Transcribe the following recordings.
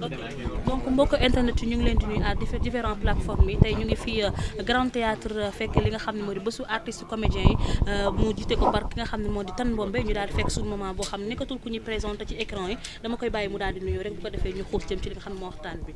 ok donc mbokk internet yi ñu ngi leen di nuyu à différentes plateformes yi tey ñu ngi fii Grand Théâtre fekk li nga xam ne moo di bésu artiste comédien yi mu jiite ko par ki nga xam ne moo di Tan Bombe ñu daal di fekk suñu moment boo xam ne nekkatul ku ñuy présenté ci écran yi dama koy bàyyi mu daal di nuyu rek bu ko defee ñu xuus jëm ci li nga xam ne moo waxtaan bi.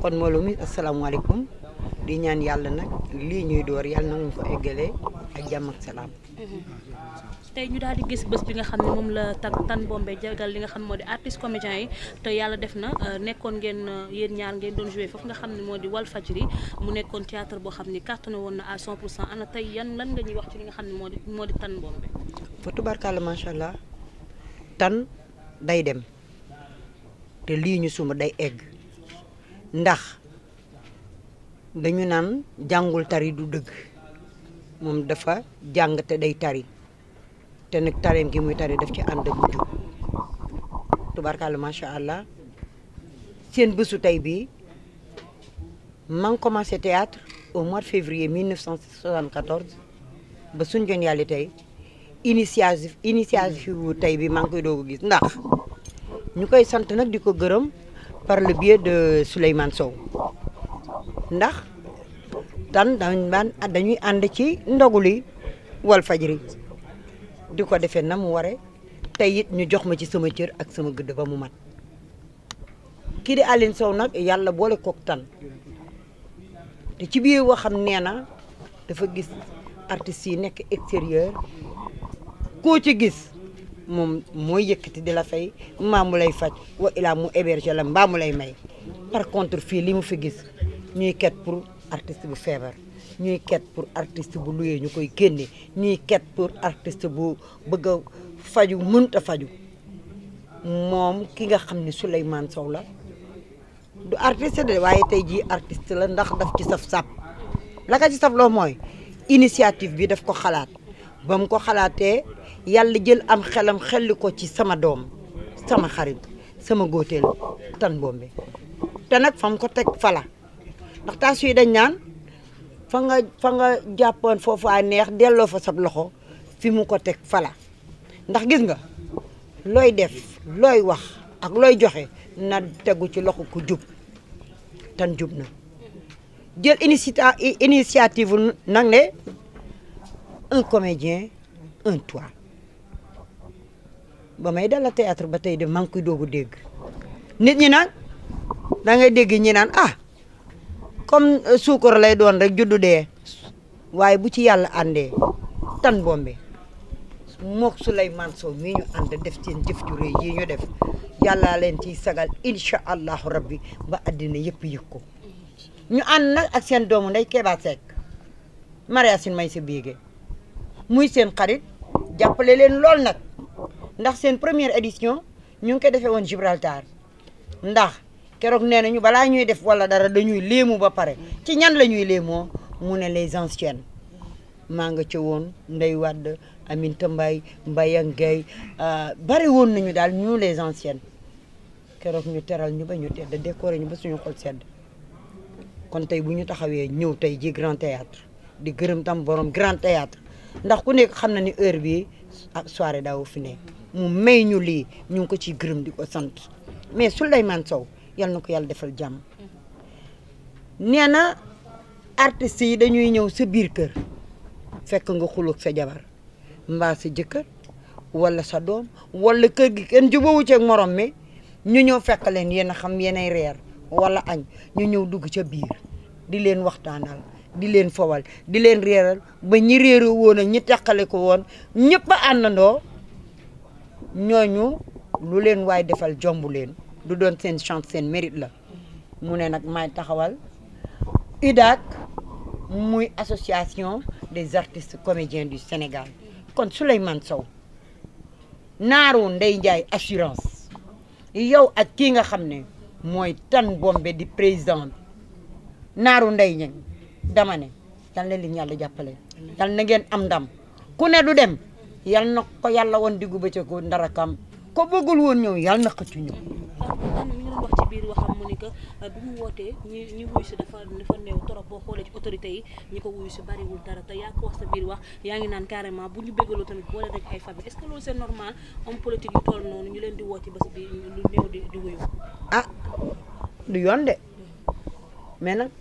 kon mbooloo mi asalaamaaleykum di ñaan yàlla nag lii ñuy door yàlla na ñu ko eggalee ak jàmm ak salaam. tey ñu daal di gis bés bi nga xam ne moom la Tan Bombe jagal li nga xam ne moo di artiste comédien yi te yàlla def na nekkoon ngeen yéen ñaar ngeen doon joué foofu nga xam ne moo di Walfadjri mu nekkoon théâtre boo xam ni cartonné woon na à 100% ana tey lan nga ñuy wax ci li nga xam ne moo di Tan Bombe. fa tubarkalla macha allah tan day dem te lii ñu suma day egg ndax dañu naan jàngul tari du dëgg moom dafa jàng te day tari. te nag tareem gi muy tari daf ci ànd ak mujj tubarkalla macha allah seen bésu tey bii maa ngi commencé théâtre au mois de février 1974 ba suñ jon yàlla tey initiative wu tey bi maa ngi koy doog a gis ndax ñu koy sant nag di ko gërëm par le biais de Souleymane Sow ndax tan dañuy ànd ci ndoguli Walfadjri di ko defee na mu ware tey it ñu jox ma ci sama cër ak sama gëdd ba mu mat kii di Aline Sow nag yàlla boole kook tan te ci biir waxam nee na dafa gis artistes yi nekk extérieur koo ci gis moom mooy yëkkati di la fay mbaa mu lay faj wa ilaa mu héberger la mbaa mu lay may par contre fii li mu fi gis ñuy ket pour artiste bu feebar ñuy ket pour artiste bu luyee ñu koy génne ñuy ket pour artiste bu bëgg a faju mënta faju moom ki nga xam ne Souleymane Sow la du artiste de waaye tey jii artiste la ndax daf ci saf sap la ka ci saf loo mooy initiative bi daf ko xalaat ba mu ko xalaatee yàlla jël am xelam xelli ko ci sama doom sama xarit sama góoteel Tan Bombe te nag fa mu ko teg fala ndax taas yi dañ naan fa nga jàppoon foofu a neex delloo fa sab loxo fi mu ko teg fala ndax gis nga looy def looy wax ak looy joxe na tegu ci loxo ku jub Tan jub na jël initiative nag ne un comédien un toit ba may dala théâtre ba tey de maa ngi koy doogu dégg nit ñi naan da ngay dégg ñi naan comme suukar lay doon rek juddu dee waaye bu ci yàlla àndee Tan Bombe mook Souleymane Sow mii ñu ànd def seen jëf ju rëy yi ñu def yàlla leen ciy sagal incha allahu rabbi ba àddina yëpp yëg ko ñu ànd nag ak seen doomu ndey Kéba Seck Mariasine may sa biige muy seen xarit jàppale leen lool nag ndax seen première édition ñu ngi ko defee woon Gibraltar ndax keroog nee nañu balaa ñuy def wala dara dañuy léemu ba pare ci ñan la ñuy léemoo mu ne les anciennes maa nga ca woon Ndey Wade Aminata Mbaye Mbayang Gueye bari woon nañu daal ñu les anciennes keroog ñu teral ñu ba ñu tedd décoré ñu ba suñu xol sedd kon tey bu ñu taxawee ñëw tey ji Grand Théâtre di gërëm tam borom Grand Théâtre ndax ku nekk xam na ni heure bii soirée daaw fi ne mu may ñu lii ñu ngi ko ciy gërëm di ko sant mais Souleymane Sow yal na ko yàlla defal jàmm nee na artistes yi dañuy ñëw sa biir kër fekk nga xulóog sa jabar mbaa sa jëkkër wala sa doom wala kër gi kenn jubawu ci ak morom mi ñu ñëw fekk leen yéen a xam yéenay reer wala añ ñu ñëw dugg ca biir di leen waxtaanal di leen fowal di leen reeral ba ñi réere woon ak ñi teqale ko woon ñëpp a àndandoo ñooñu lu leen waay defal jombu leen du doon seen chance seen mérite la mu ne nag may taxawal UDAC muy association des artistes comédiens du Sénégal kon Souleymane Sow naaru Ndey Njaay assurance yow ak kii nga xam ne mooy Tan Bombe di président naaru Ndey Ñang dama ne yal na leen yàlla jàppale yal na ngeen am ndam ku ne du dem yal na ko yàlla woon diggu bëccëg ko ndara kam ko bëggul woon ñëw yal na xëccu ñëw. mi ngi doon wax ci biir waxam mu ni que bi mu wootee ñi wuyu si dafa néew trop boo xoolee ci autorité yi ñi ko wuyu si bariwul dara te yaa ko wax sa biir wax yaa ngi naan carrément bu ñu bëggaloo tamit boole rek ay famille est-ce que loolu c'est normal homme politique yu toll noonu ñu leen di woo ci bés bi lu néew di wuyu. du yoon de mais nag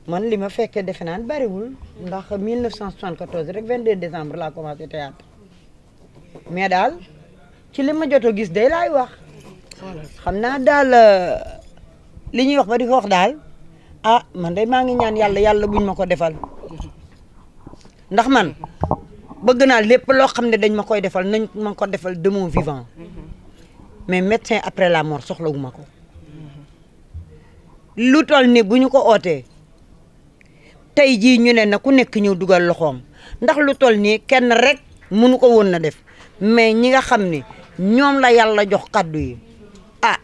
man li ma fekkee defe naan bariwul ndax 1974 rek 22 décembre laa commencé théâtre mais daal ci li ma jot a gis day laay wax xam naa daal li ñuy wax ba di ko wax daal ah man day maa ngi ñaan yàlla buñ ma ko defal ndax man bëgg naa lépp loo xam ne dañ ma koy defal nañ ma ko defal de mon vivant mais médecin après la mort soxlawuma ko lu toll ni bu ñu ko ootee tey jii ñu ne na ku nekk ñëw dugal loxoom ndax lu toll nii kenn rek mënu ko woon na def mais ñi nga xam ni ñoom la yàlla jox kaddu yi ah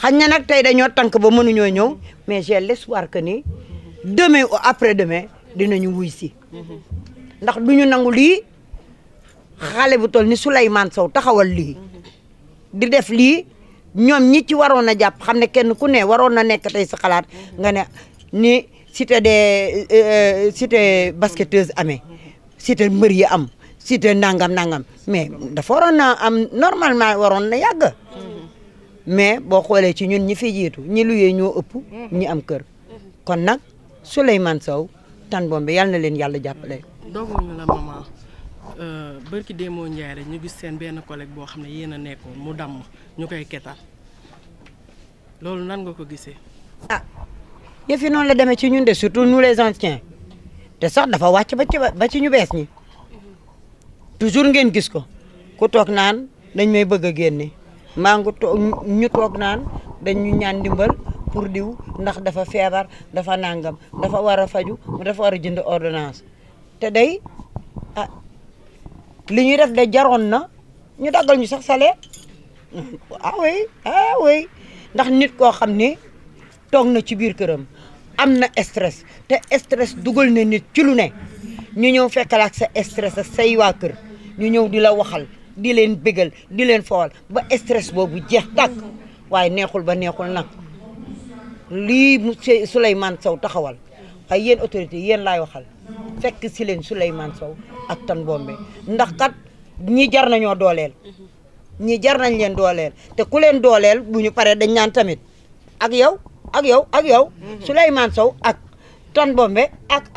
xañ na nag tey dañoo tànk ba mënuñoo ñëw mais j'ai l'espoir que ni demain ou après demain dinañu wuy si ndax duñu nangu lii xale bu toll ni Souleymane Sow taxawal lii di def lii ñoom ñi ci waroon a jàpp xam ne kenn ku ne waroon na nekk tey sa xalaat nga ne ni cité cité basketteuse amee cité mbër yi am cité nangam mais dafa waroon na am normalement waroon na yàgg mais boo xoolee ci ñun ñi fi jiitu ñi luyee ñoo ëpp ñi am kër kon nag Souleymane Sow Tan Bombe yàlla na leen yàlla jàppale. dooguñu la maman bërki démoo Ndiaye rek ñu gis seen benn collègue boo xam ne yéen a nekkoon mu damm ñu koy ketal loolu nan nga ko gisee. ah yëf yi noonu la demee ci ñun de surtout nous les anciens te sax dafa wàcc ba ci ñu bees ñi toujours ngeen gis ko ku toog naan dañ may bëgg a génne maa ngi ñu toog naan dañ ñu ñaan ndimbal pour diw ndax dafa feebar dafa nangam dafa war a faju dafa war a jënd ordonnance te day ah li ñuy def de jaroon na ñu daggal ñu sax salaire ah oui ndax nit koo xam ne toog na ci biir këram am na stress te stress dugal na nit ci lu ne ñu ñëw fekkal ak sa stress ak say waa kër ñu ñëw di la waxal di leen bégal di leen fowal ba stress boobu jeex tàkk waaye neexul ba neexul nag lii monsieur Souleymane Sow taxawal ay yéen autorité yéen laay waxal fekk si leen Souleymane Sow ak Tan Bombe ndax kat ñi jar nañoo dooleel ñi jar nañ leen dooleel te ku leen dooleel bu ñu paree dañ naan tamit ak yow Souleymane Sow ak Tan Bombe ak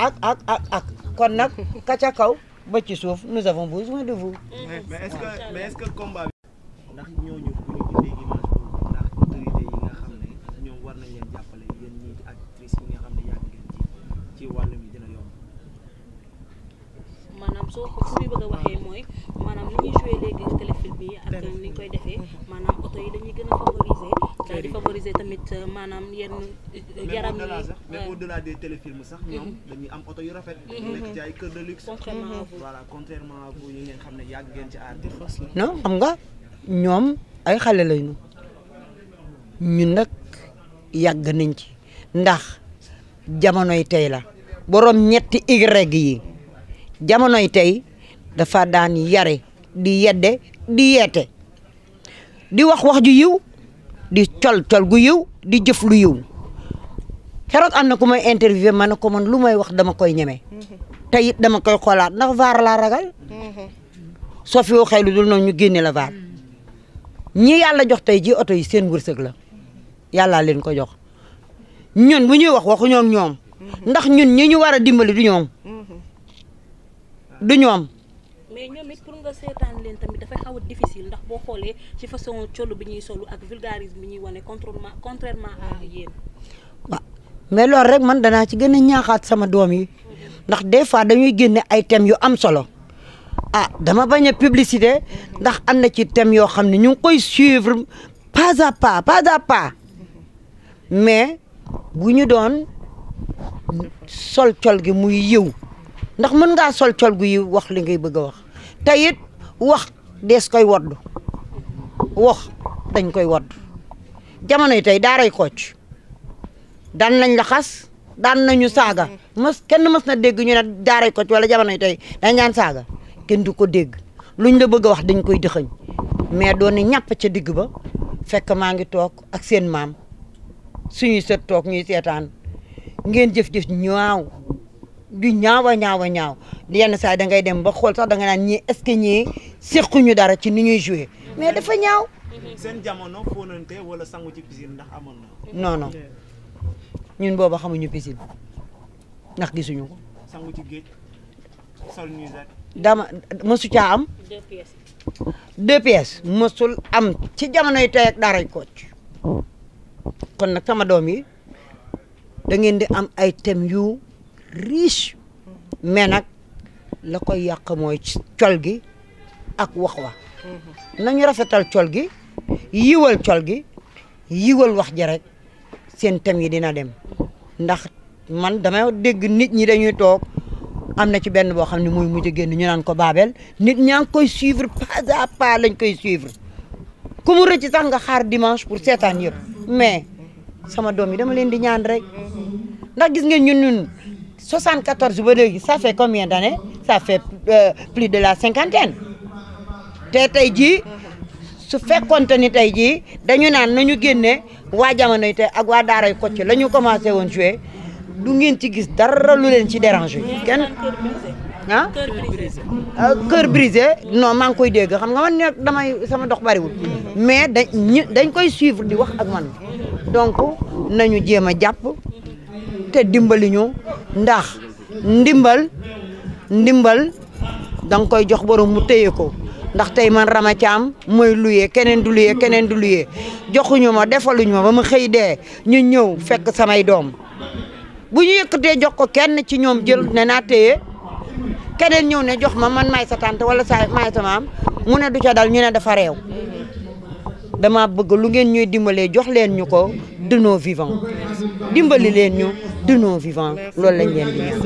kon nag ka ca kaw ba ci suuf nous avons besoin de vous. mais est-ce que combat bi ndax ñooñu bu ñu indee image boobu ndax autorité yi nga xam ne ñoom war nañ leen jàppale yéen ñii di actrice yi nga xam ne yàgg ngeen ci wàll mi dina yomb. maanaam soo ko fu muy bëgg a waxee mooy maanaam li ñuy joué léegi téléfilm bi ak ni ñu koy defee maanaam oto yi dañuy gën a favoriser daal di favoriser tamit maanaam yenn yaram yi mais au-delà des téléfilms sax ñoom dañuy am oto yu rafet nekk ci ay kër de luxe contrairement à vous voilà contrairement à vous yi ngeen xam ne yàgg ngeen ci aar non xam nga ñoom ay xale lañu ñun nag yàgg nañ ci ndax jamonoy tey la borom ñetti Y yi jamonoy tey dafa daan yare di yedde di yeete di wax ju yiw di col gu yiw di jëf lu yiw keroog am na ku may interviewé ma ne ko man lu may wax dama koy ñeme te it dama koy xoolaat ndax vaar laa ragal soo fi waxee lu dul noonu ñu génne la vaar ñi yàlla jox tey ji oto yi seen wërsëg la yàllaa leen ko jox ñun bu ñuy wax waxuñoo ak ñoom ndax ñun ñi ñu war a dimbali du ñoom mais ñoom it pour nga seetaan leen tamit dafay xaw a difficile ndax boo xoolee ci façon colu bi ñuy solu ak vulgarisme bi ñuy wane contrairement à yéen. waaw mais loolu rek man danaa ci gën a ñaaxaat sama doom yi ndax des fois dañuy génne ay thèmes yu am solo ah dama bañ a publicité ndax am na ci thèmes yoo xam ne ñu ngi koy suivre pas à pas mais bu ñu doon sol col gi muy yiw ndax mën ngaa sol col gu yiw wax li ngay bëgg a wax te it wax dees koy wodd wax dañ koy wodd jamono yi tey daaray Kocc daan nañ la xas daan nañu saaga kenn mës na dégg ñu ne daaray Kocc wala jamono yi tey dañ daan saaga kenn du ko dégg luñ la bëgg a wax dañ koy dëxëñ mais doon ni ñàpp ca digg ba fekk maa ngi toog ak seen maam suñuy sët toog ñuy seetaan ngeen jëf-jëf ñaaw du ñaaw yenn saa da ngay dem ba xool sax da nga naan ñii est-ce que ñii sequñu dara ci ni ñuy joué mais dafa ñaaw seen jamono fóonante wala sangu ci piscine ndax amoon na. non non ñun booba xamuñu piscine ndax gisuñu ko. sangu ci géej sol nuisette. dama mësu caa am. 2 pièces mësul am ci jamonoy tey ak daaray Kocc kon nag sama doom yi da ngeen di am ay thèmes yu riche mais nag la koy yàq mooy col gi ak wax wa nañu rafetal col gi yiwal col gi yiwal wax ji rek seen thèmes yi dina dem ndax man dama dégg nit ñi dañuy toog am na ci benn boo xam ne muy mujj génn ñu naan ko Babel nit ñaa ngi koy suivre pas à pas lañ koy suivre ku mu rëcc sax nga xaar dimanche pour seetaan yëpp mais sama doom yi dama leen di ñaan rek ndax gis ngeen ñun 74 ba léegi ça fait combien d'années ça fait plus de la 50aine te tey jii su fekkonte ni tey jii dañu naan nañu génne waa jamonoy te ak waa daaray Kocc la ñu commencé woon jouer du ngeen ci gis dara lu leen ci déranger kenn ah cœur brisé non maa ngi koy dégg xam nga man ne damay sama dox bariwul mais dañ koy suivre di wax ak man donc nañu jéem a jàpp te dimbali ñu ndax ndimbal danga koy jox borom mu téye ko ndax tey man Rama Thiam mooy luyee keneen du luyee joxuñu ma defaluñu ma ba ma xëy dee ñu ñëw fekk samay doom bu ñu yëkkatee jox ko kenn ci ñoom jël ne naa téye keneen ñëw ne jox ma man maay sa tante wala maay sa maam mu ne du ca dal ñu ne dafa réew dama bëgg lu ngeen ñuy dimbalee jox leen ñu ko de nos vivants dimbali leen ñu de nos vivants loolu lañ leen di ñaan